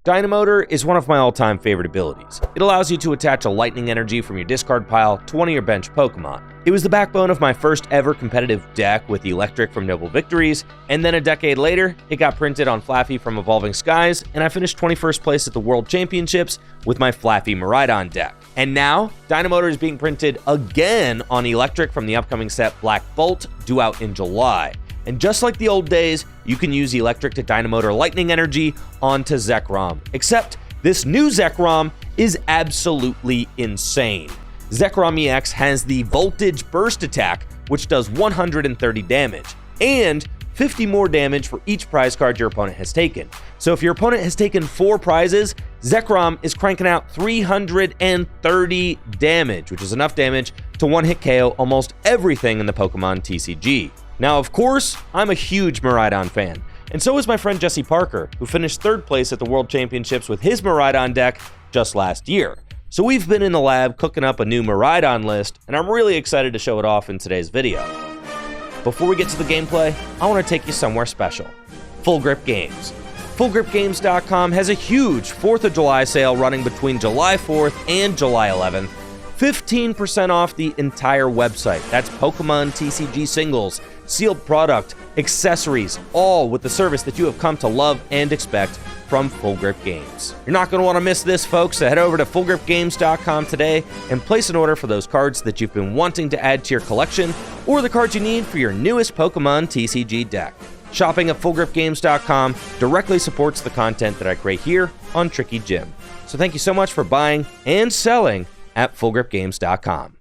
Dynamotor is one of my all-time favorite abilities. It allows you to attach a lightning energy from your discard pile to one of your bench Pokemon. It was the backbone of my first ever competitive deck with Eelektrik from Noble Victories, and then a decade later, it got printed on Flaffy from Evolving Skies, and I finished 21st place at the World Championships with my Flaffy Miraidon deck. And now, Dynamotor is being printed again on Eelektrik from the upcoming set Black Bolt, due out in July. And just like the old days, you can use Eelektrik to Dynamotor Lightning Energy onto Zekrom. Except this new Zekrom is absolutely insane. Zekrom EX has the Voltage Burst attack, which does 130 damage, and 50 more damage for each prize card your opponent has taken. So if your opponent has taken 4 prizes, Zekrom is cranking out 330 damage, which is enough damage to one-hit KO almost everything in the Pokemon TCG. Now, of course, I'm a huge Miraidon fan, and so is my friend Jesse Parker, who finished 3rd place at the World Championships with his Miraidon deck just last year. So we've been in the lab cooking up a new Miraidon list, and I'm really excited to show it off in today's video. Before we get to the gameplay, I want to take you somewhere special. Full Grip Games. FullGripGames.com has a huge 4th of July sale running between July 4th and July 11th. 15% off the entire website. That's Pokemon TCG singles, sealed product, accessories, all with the service that you have come to love and expect from Full Grip Games. You're not going to want to miss this, folks, so head over to FullGripGames.com today and place an order for those cards that you've been wanting to add to your collection or the cards you need for your newest Pokemon TCG deck. Shopping at FullGripGames.com directly supports the content that I create here on Tricky Jim. So thank you so much for buying and selling at FullGripGames.com.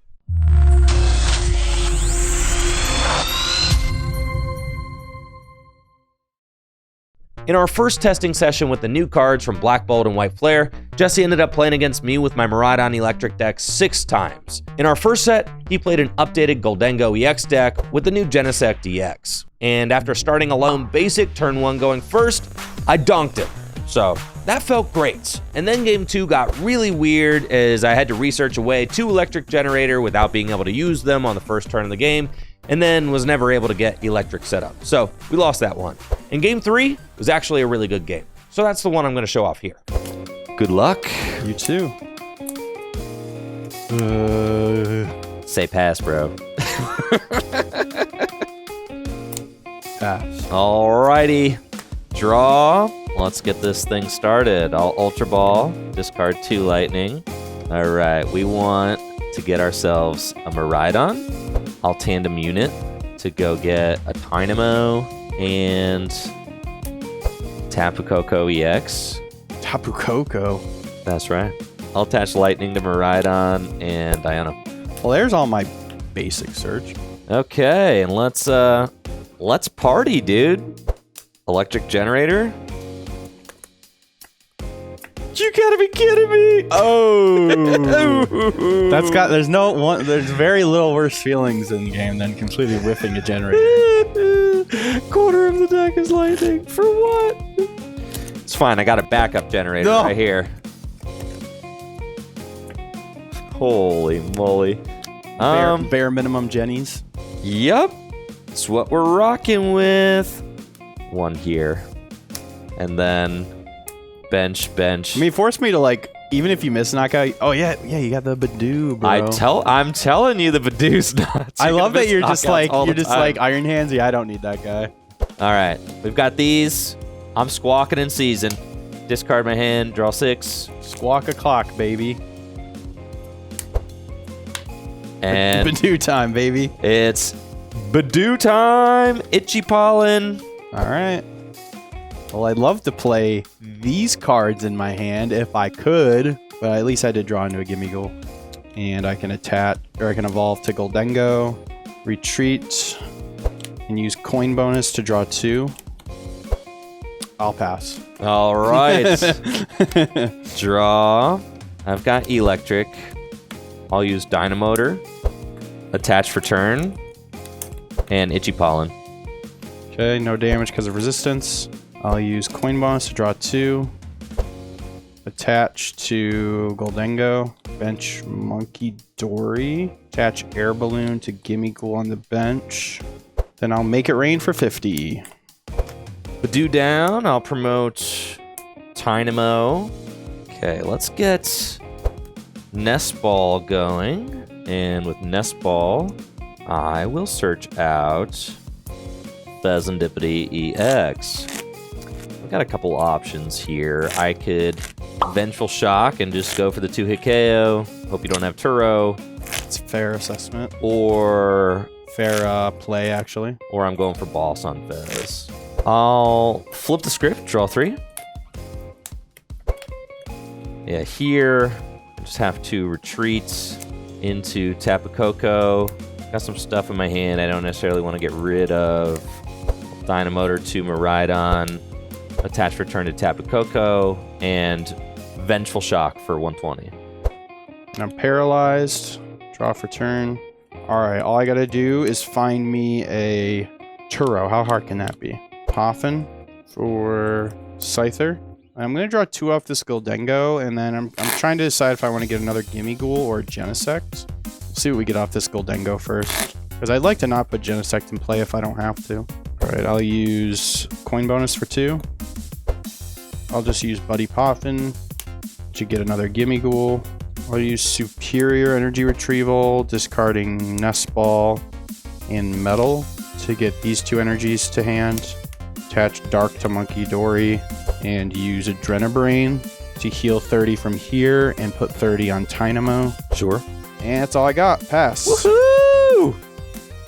In our first testing session with the new cards from Black Bolt and White Flare, Jesse ended up playing against me with my Miraidon Eelektrik deck 6 times. In our first set, he played an updated Gholdengo EX deck with the new Genesect EX. And after starting alone basic turn 1 going first, I donked him. So that felt great. And then game 2 got really weird as I had to research a way to Electric Generator without being able to use them on the first turn of the game, and then was never able to get Eelektrik set up. So we lost that one. And game 3 was actually a really good game. So that's the one I'm going to show off here. Good luck. You too. Say pass, bro. Pass. Alrighty. Draw. Let's get this thing started. I'll Ultra Ball, discard 2 Lightning. All right, we want to get ourselves a Miraidon. I'll Tandem Unit to go get a Dynamo and Tapu Koko EX. Tapu Koko. That's right. I'll attach Lightning to Miraidon and Diana. Well, there's all my basic search. Okay, and let's party, dude. Electric Generator. You gotta be kidding me! Oh, there's very little worse feelings in the game than completely riffing a generator. Quarter of the deck is lightning. For what? It's fine. I got a backup generator right here. Holy moly! Bare minimum Jennies. Yep, it's what we're rocking with. One here, and then. Bench. I mean, force me to, like, even if you miss knockout. Oh yeah, you got the Badoo, bro. I'm telling you, the Badoo's nuts. I love that you're just like Iron Hands. Yeah, I don't need that guy. All right, we've got these. I'm squawking in season. Discard my hand, draw 6. Squawk a clock, baby. And Badoo time, baby. It's Badoo time. Itchy Pollen. All right. Well, I'd love to play these cards in my hand if I could, but at least I did draw into a Gimme Goal. And I can evolve to Gholdengo, retreat, and use coin bonus to draw 2. I'll pass. All right. Draw. I've got Eelektrik. I'll use Dynamotor, attach for turn, and Itchy Pollen. Okay, no damage because of resistance. I'll use coin bonus to draw 2. Attach to Gholdengo. Bench Monkey Dory. Attach Air Balloon to Gimme Ghoul on the bench. Then I'll make it rain for 50. Badoo down. I'll promote Tynamo. Okay, let's get Nest Ball going. And with Nest Ball, I will search out Pheasantipity EX. I've got a couple options here. I could Vengeful Shock and just go for the 2-hit KO. Hope you don't have Turo. It's a fair assessment. Or fair play, actually. Or I'm going for Boss on Fez. I'll flip the script, draw 3. Yeah, here, I just have to retreat into Tapu Koko. Got some stuff in my hand I don't necessarily want to get rid of. Dynamotor to Miraidon. Attach return to Tapu Koko. And Vengeful Shock for 120. And I'm paralyzed. Draw for turn. Alright, all I gotta do is find me a Turo. How hard can that be? Poffin for Scyther. I'm gonna draw 2 off this Gholdengo, and then I'm trying to decide if I want to get another Gimmighoul or Genesect. See what we get off this Gholdengo first. Because I'd like to not put Genesect in play if I don't have to. Alright, I'll use coin bonus for 2. I'll just use Buddy Poffin to get another Gimmighoul. I'll use Superior Energy Retrieval, discarding Nest Ball and Metal to get these 2 energies to hand. Attach Dark to Monkey Dory and use Adrenabrain to heal 30 from here and put 30 on Tynamo. Sure. And that's all I got. Pass. Woohoo!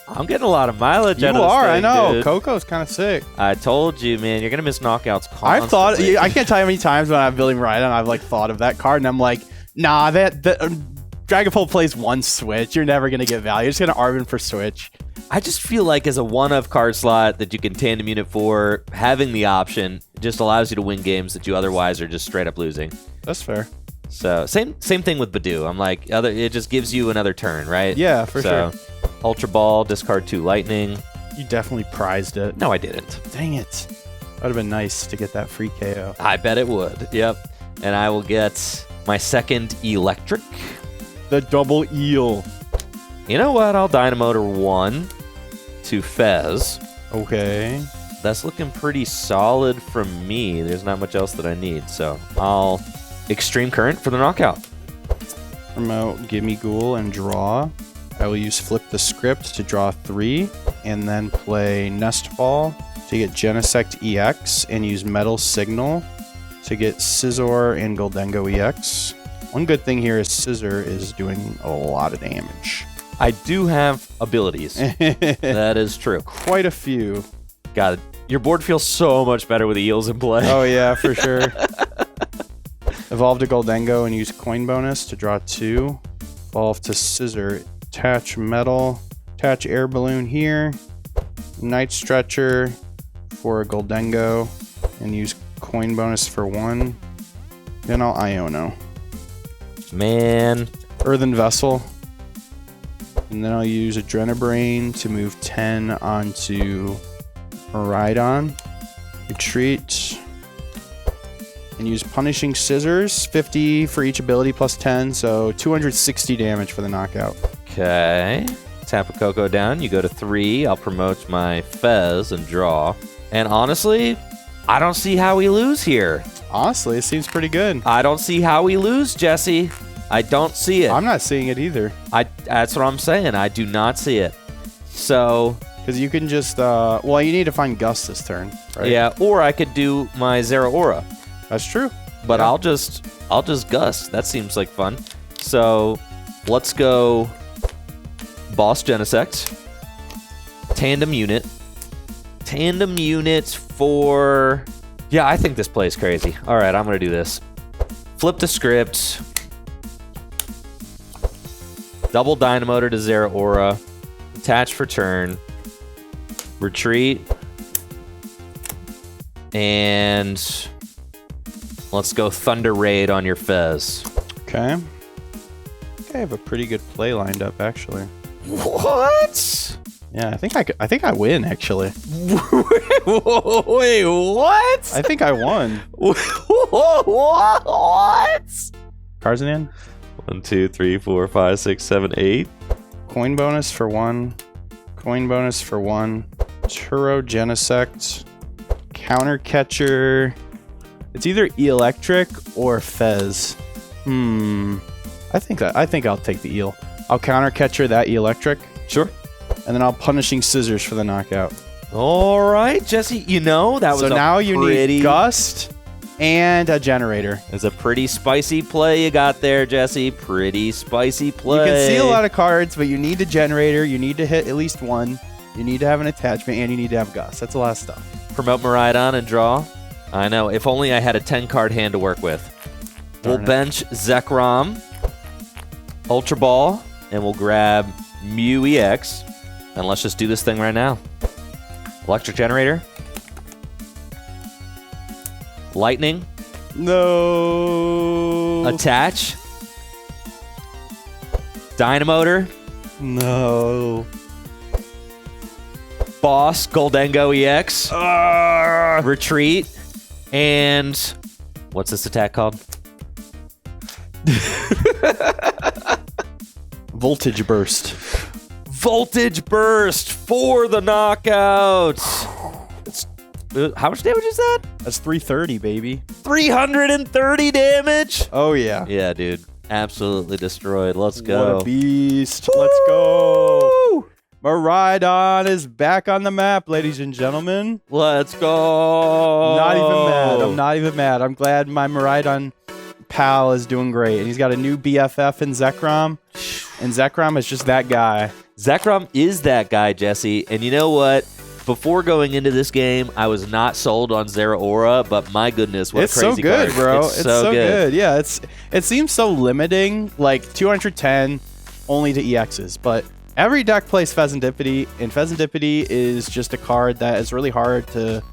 I'm getting a lot of mileage out of this thing, I know. dude. Coco's kind of sick. I told you, man. You're going to miss knockouts constantly. I've thought, I can't tell you how many times when I'm building Miraidon, I've like thought of that card and I'm like, nah, Dragonfall plays 1 switch. You're never going to get value. You're just going to Arvin for switch. I just feel like as a one-of card slot that you can tandem unit for, having the option just allows you to win games that you otherwise are just straight up losing. That's fair. So same thing with Badoo. I'm like, it just gives you another turn, right? Yeah, for sure. Ultra Ball, discard 2 Lightning. You definitely prized it. No, I didn't. Dang it. That would have been nice to get that free KO. I bet it would. Yep. And I will get my second Eelektrik. The double eel. You know what? I'll Dynamotor 1 to Fez. Okay. That's looking pretty solid from me. There's not much else that I need, so I'll Extreme Current for the knockout. Promote Gimmighoul and draw. I will use Flip the Script to draw 3, and then play Nest Ball to get Genesect EX, and use Metal Signal to get Scizor and Gholdengo EX. One good thing here is Scizor is doing a lot of damage. I do have abilities. That is true. Quite a few. God, your board feels so much better with Eels in play. Oh yeah, for sure. Evolve to Gholdengo and use coin bonus to draw 2. Evolve to Scizor. Attach Metal. Attach Air Balloon here. Night Stretcher for a Gholdengo. And use coin bonus for 1. Then I'll Iono. Man. Earthen Vessel. And then I'll use Adrenabrain to move 10 onto Miraidon. Retreat. And use Punishing Scissors. 50 for each ability plus 10. So 260 damage for the knockout. Okay. Tapu Koko down. You go to 3. I'll promote my Fez and draw. And honestly, I don't see how we lose here. Honestly, it seems pretty good. I don't see how we lose, Jesse. I don't see it. I'm not seeing it either. That's what I'm saying. I do not see it. So... Because you can just... well, you need to find Gus this turn, right? Yeah, or I could do my Zeraora. That's true. But yeah. I'll just Gus. That seems like fun. So let's go Boss Genesect. Tandem unit. Tandem units for... Yeah, I think this play is crazy. All right, I'm going to do this. Flip the script. Double Dynamotor to Zeraora. Attach for turn. Retreat. And let's go Thunder Raid on your Fez. Okay. I think I have a pretty good play lined up, actually. What? Yeah, I think I win, actually. Wait, what? I think I won. What? Cards in hand? 1, 2, 3, 4, 5, 6, 7, 8. Coin bonus for 1. Coin bonus for 1. Turo Genesect. Counter Catcher. It's either Eelektrik or Fez. I think I'll take the Eel. I'll counter catcher that Eelektrik. Sure. And then I'll punishing scissors for the knockout. All right, Jesse. You know that was so now you need Gust and a generator. It's a pretty spicy play you got there, Jesse. Pretty spicy play. You can see a lot of cards, but you need a generator. You need to hit at least one. You need to have an attachment, and you need to have Gust. That's a lot of stuff. Promote Miraidon and draw. I know. If only I had a 10-card hand to work with. We'll bench Zekrom, Ultra Ball, and we'll grab Mew EX. And let's just do this thing right now. Electric Generator. Lightning. No. Attach. Dynamotor. No. Boss, Gholdengo EX. Retreat. And what's this attack called? Voltage Burst. Voltage Burst for the knockout. How much damage is that? That's 330, baby. 330 damage? Oh, yeah. Yeah, dude. Absolutely destroyed. Let's go. What a beast. Woo! Let's go. Miraidon is back on the map, ladies and gentlemen. Let's go. Not even mad. I'm not even mad. I'm glad my Miraidon pal is doing great. And he's got a new BFF in Zekrom. And Zekrom is just that guy. Zekrom is that guy, Jesse. And you know what? Before going into this game, I was not sold on Zeraora, but my goodness, what it's a crazy so good, card. bro. It's so good. Yeah, it seems so limiting, like 210 only to EXs, but every deck plays Pheasantipity, and Pheasantipity is just a card that is really hard to,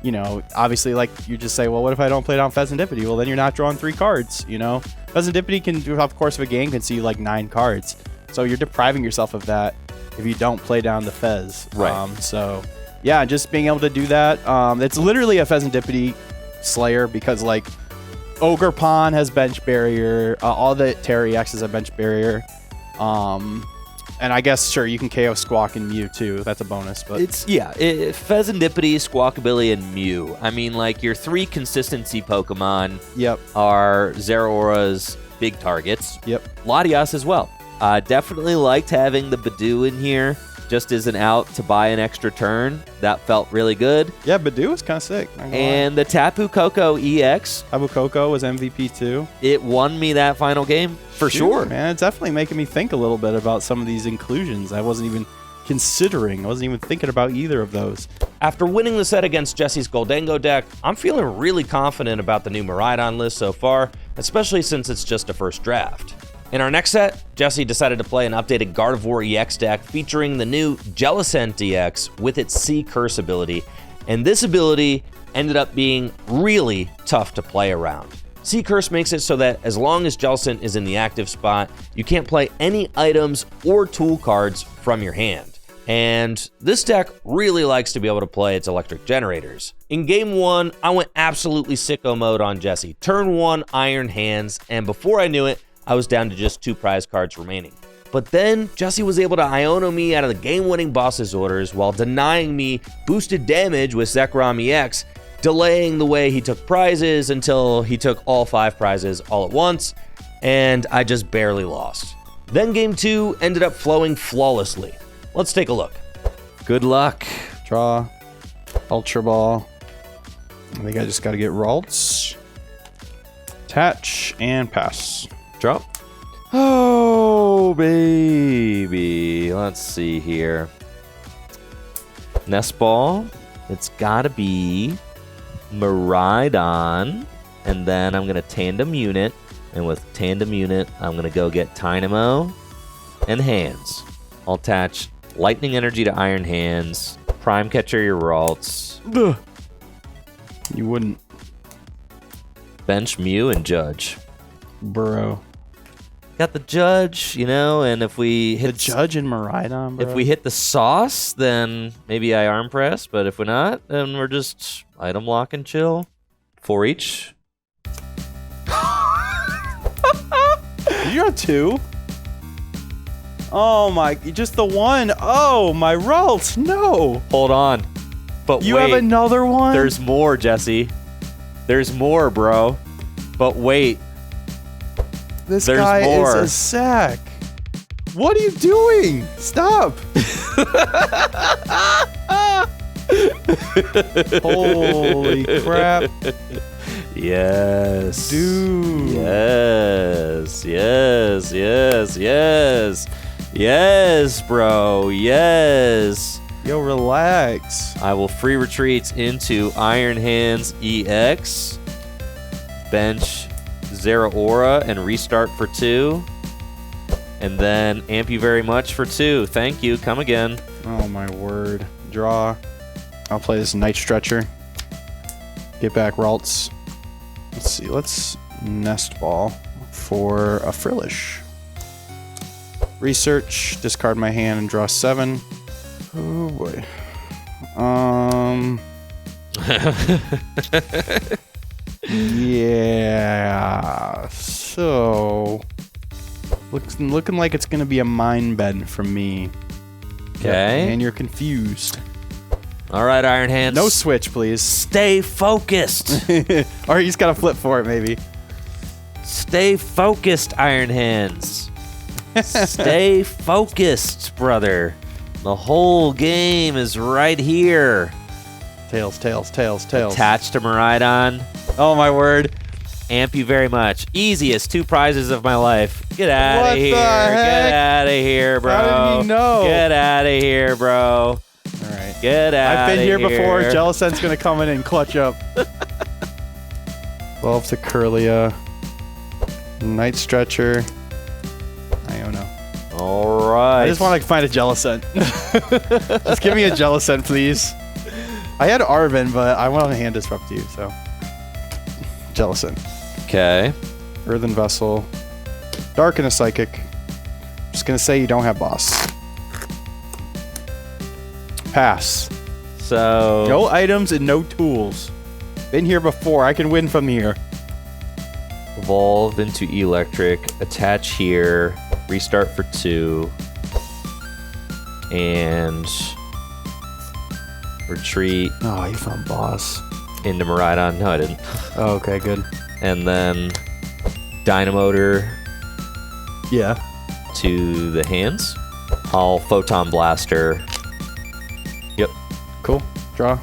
you know, obviously, like you just say, well, what if I don't play down Pheasantipity? Well, then you're not drawing 3 cards, you know? Pheasantipity can, throughout the course of a game, can see like 9 cards. So you're depriving yourself of that if you don't play down the Fez. Right. So, yeah, just being able to do that. It's literally a Pheasantipity Slayer because, like, Ogre Pawn has bench barrier. All the Terra EXs have bench barrier. And I guess, sure, you can KO Squawk and Mew, too. That's a bonus. But It's, Pheasantipity, Squawkabilly, and Mew. I mean, like, your 3 consistency Pokemon are Zeraora's big targets. Yep. Latias as well. Definitely liked having the Badoo in here just as an out to buy an extra turn. That felt really good. Yeah, Badoo was kind of sick. And the Tapu Koko EX. Tapu Koko was MVP, too. It won me that final game for sure. Man, it's definitely making me think a little bit about some of these inclusions. I wasn't even considering. I wasn't even thinking about either of those. After winning the set against Jesse's Gholdengo deck, I'm feeling really confident about the new Miraidon list so far, especially since it's just a first draft. In our next set, Jesse decided to play an updated Gardevoir EX deck featuring the new Jellicent EX with its Sea Curse ability, and this ability ended up being really tough to play around. Sea Curse makes it so that as long as Jellicent is in the active spot, you can't play any items or tool cards from your hand. And this deck really likes to be able to play its electric generators. In game 1, I went absolutely sicko mode on Jesse. Turn 1, Iron Hands, and before I knew it, I was down to just 2 prize cards remaining. But then, Jesse was able to Iono me out of the game-winning boss's orders while denying me boosted damage with Zekrom EX, delaying the way he took prizes until he took all 5 prizes all at once, and I just barely lost. Then game 2 ended up flowing flawlessly. Let's take a look. Good luck. Draw. Ultra Ball. I think I just got to get Ralts. Attach and pass. Drop. Oh, baby. Let's see here. Nest Ball. It's got to be Miraidon. And then I'm going to Tandem Unit. And with Tandem Unit, I'm going to go get Dynamo and Hands. I'll attach Lightning Energy to Iron Hands. Prime Catcher your Ralts. You wouldn't. Bench Mew and Judge. Bro. Got the Judge, you know, and if we hit the Judge and Miraidon, bro. If we hit the sauce, then maybe I arm press, but if we're not, then we're just item lock and chill. 4 each. You got 2? Oh my, just the 1. Oh, my Ralts, no. Hold on. But you wait, have another one? There's more, Jesse. There's more, bro. But wait. This There's guy more. is a sack. What are you doing? Stop. Holy crap. Yes. Dude. Yes. Yes. Yes. Yes. Yes, bro. Yes. Yo, relax. I will free retreat into Iron Hands EX. Bench Zeraora and restart for 2. And then amp you very much for 2. Thank you. Come again. Oh, my word. Draw. I'll play this Night Stretcher. Get back Ralts. Let's see. Let's Nest Ball for a Frillish. Research. Discard my hand and draw 7. Oh, boy. Yeah. So... Looking like it's going to be a mind bend from me. Okay. And you're confused. All right, Iron Hands. No switch, please. Stay focused. Or he's got to flip for it, maybe. Stay focused, Iron Hands. Stay focused, brother. The whole game is right here. Tails, tails, tails, tails. Attached to Miraidon. Oh, my word. Amp you very much. Easiest 2 prizes of my life. Get out What of the here. heck? Get out of here, bro. How did he know? Get out of here, bro. All right. Get out I've been of here before. Jellicent's going to come in and clutch up. 12 to Curlia. Night Stretcher. Iono. All right. I just want to find a Jellicent. Just give me a Jellicent, please. I had Arven, but I want to hand disrupt you, so. Jellicent. Okay. Earthen Vessel. Darken a Psychic. Just going to say you don't have boss. Pass. So. No items and no tools. Been here before. I can win from here. Evolve into Eelektrik. Attach here. Restart for 2. And retreat Oh, you found boss. into Miraidon. No, I didn't. Oh, okay, good. And then Dynamotor Yeah. to the hands. I'll Photon Blaster. Yep. Cool. Draw.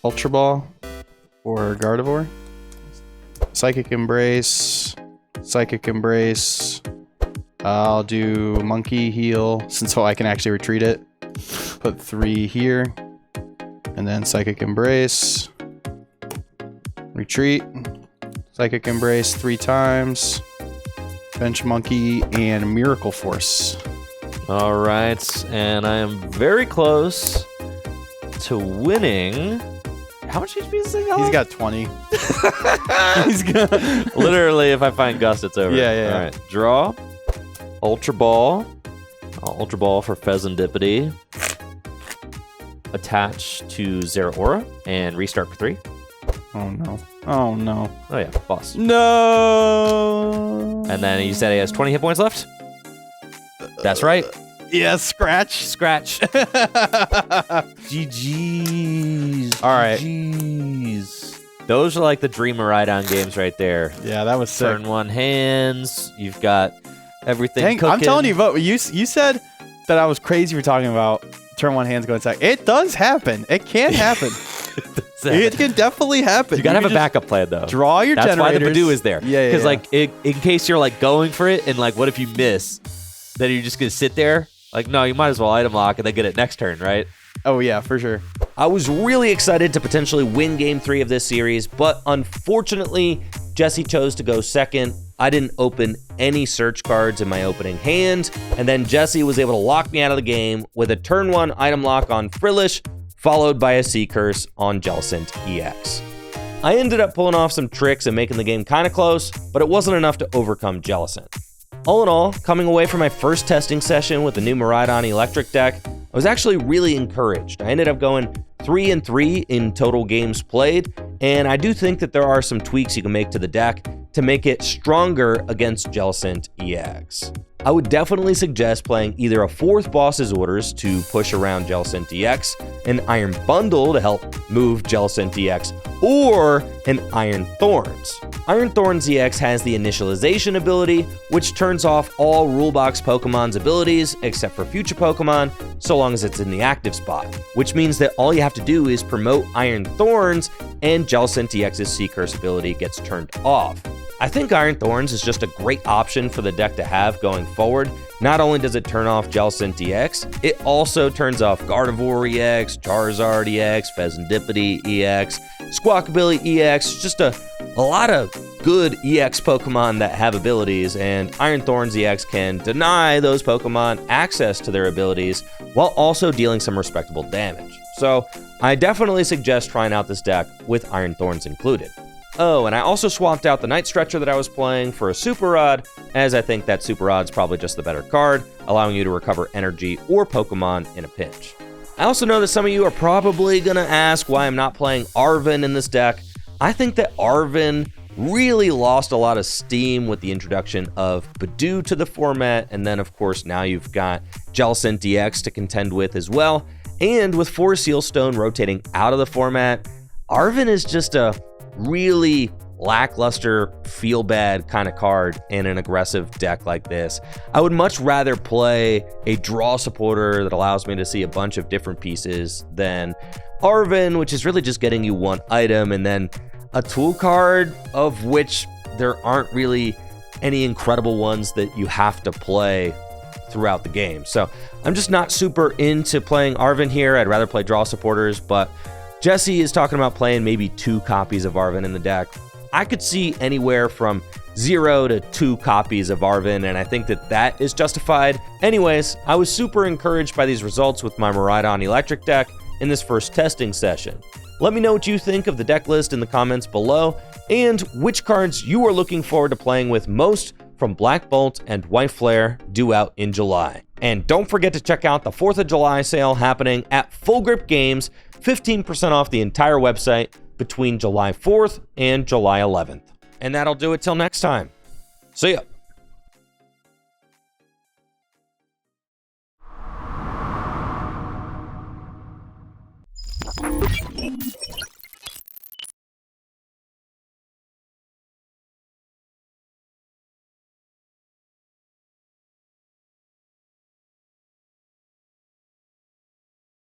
Ultra Ball or Gardevoir. Psychic Embrace. Psychic Embrace. I'll do Monkey Heal since I can actually retreat it. Put 3 here. And then Psychic Embrace. Retreat. Psychic Embrace 3 times. Bench Monkey and Miracle Force. All right. And I am very close to winning. How much HP is this thing? He's got 20. He's got... Literally, if I find Gust, it's over. Yeah. All right. Draw. Ultra Ball. Ultra Ball for Pheasantipity. Attach to Zeraora and restart for 3. Oh, no. Oh, no. Oh, yeah. Boss. No. And then you said he has 20 hit points left? That's right. Yeah, scratch. Scratch. GG's. All right. GG's. Those are like the Dream Miraidon games right there. Yeah, that was sick. Turn 1 hands. You've got everything Dang, cooking. I'm telling you, you said that I was crazy for talking about turn 1 hands going sack. It does happen. It can happen. It can definitely happen. You gotta have a just backup plan though. Draw your That's generators. why the Badoo is there. Yeah. Because like in case you're like going for it and like what if you miss, then you're just gonna sit there. Like no, you might as well item lock and then get it next turn, right? Oh yeah, for sure. I was really excited to potentially win Game 3 of this series, but unfortunately, Jesse chose to go second. I didn't open any search cards in my opening hand, and then Jesse was able to lock me out of the game with a turn 1 item lock on Frillish, followed by a Sea Curse on Jellicent EX. I ended up pulling off some tricks and making the game kind of close, but it wasn't enough to overcome Jellicent. All in all, coming away from my first testing session with the new Miraidon Eelektrik deck, I was actually really encouraged. I ended up going 3-3 in total games played, and I do think that there are some tweaks you can make to the deck to make it stronger against Jellicent EX. I would definitely suggest playing either a 4th Boss's Orders to push around Jellicent EX, an Iron Bundle to help move Jellicent EX, or an Iron Thorns. Iron Thorns EX has the Initialization ability, which turns off all Rulebox Pokemon's abilities except for future Pokemon, so long as it's in the active spot, which means that all you have to do is promote Iron Thorns and Jellicent EX's Sea-Curse ability gets turned off. I think Iron Thorns is just a great option for the deck to have going forward. Not only does it turn off Jellicent EX, it also turns off Gardevoir EX, Charizard EX, Pheasantipity EX, Squawkabilly EX, just a lot of good EX Pokemon that have abilities, and Iron Thorns EX can deny those Pokemon access to their abilities while also dealing some respectable damage. So I definitely suggest trying out this deck with Iron Thorns included. Oh, and I also swapped out the Night Stretcher that I was playing for a Super Rod, as I think that Super Rod's probably just the better card, allowing you to recover energy or Pokemon in a pinch. I also know that some of you are probably going to ask why I'm not playing Arven in this deck. I think that Arven really lost a lot of steam with the introduction of Badoo to the format, and then of course now you've got Jellicent EX to contend with as well, and with 4 Sealstone rotating out of the format, Arven is just a really lackluster, feel bad kind of card in an aggressive deck like this. I would much rather play a draw supporter that allows me to see a bunch of different pieces than Arven, which is really just getting you one item and then a tool card of which there aren't really any incredible ones that you have to play throughout the game. So I'm just not super into playing Arven here. I'd rather play draw supporters, but Jesse is talking about playing maybe 2 copies of Arven in the deck. I could see anywhere from 0 to 2 copies of Arven, and I think that that is justified. Anyways, I was super encouraged by these results with my Miraidon Electric deck in this first testing session. Let me know what you think of the deck list in the comments below, and which cards you are looking forward to playing with most from Black Bolt and White Flare due out in July. And don't forget to check out the 4th of July sale happening at Full Grip Games, 15% off the entire website between July 4th and July 11th. And that'll do it till next time. See ya.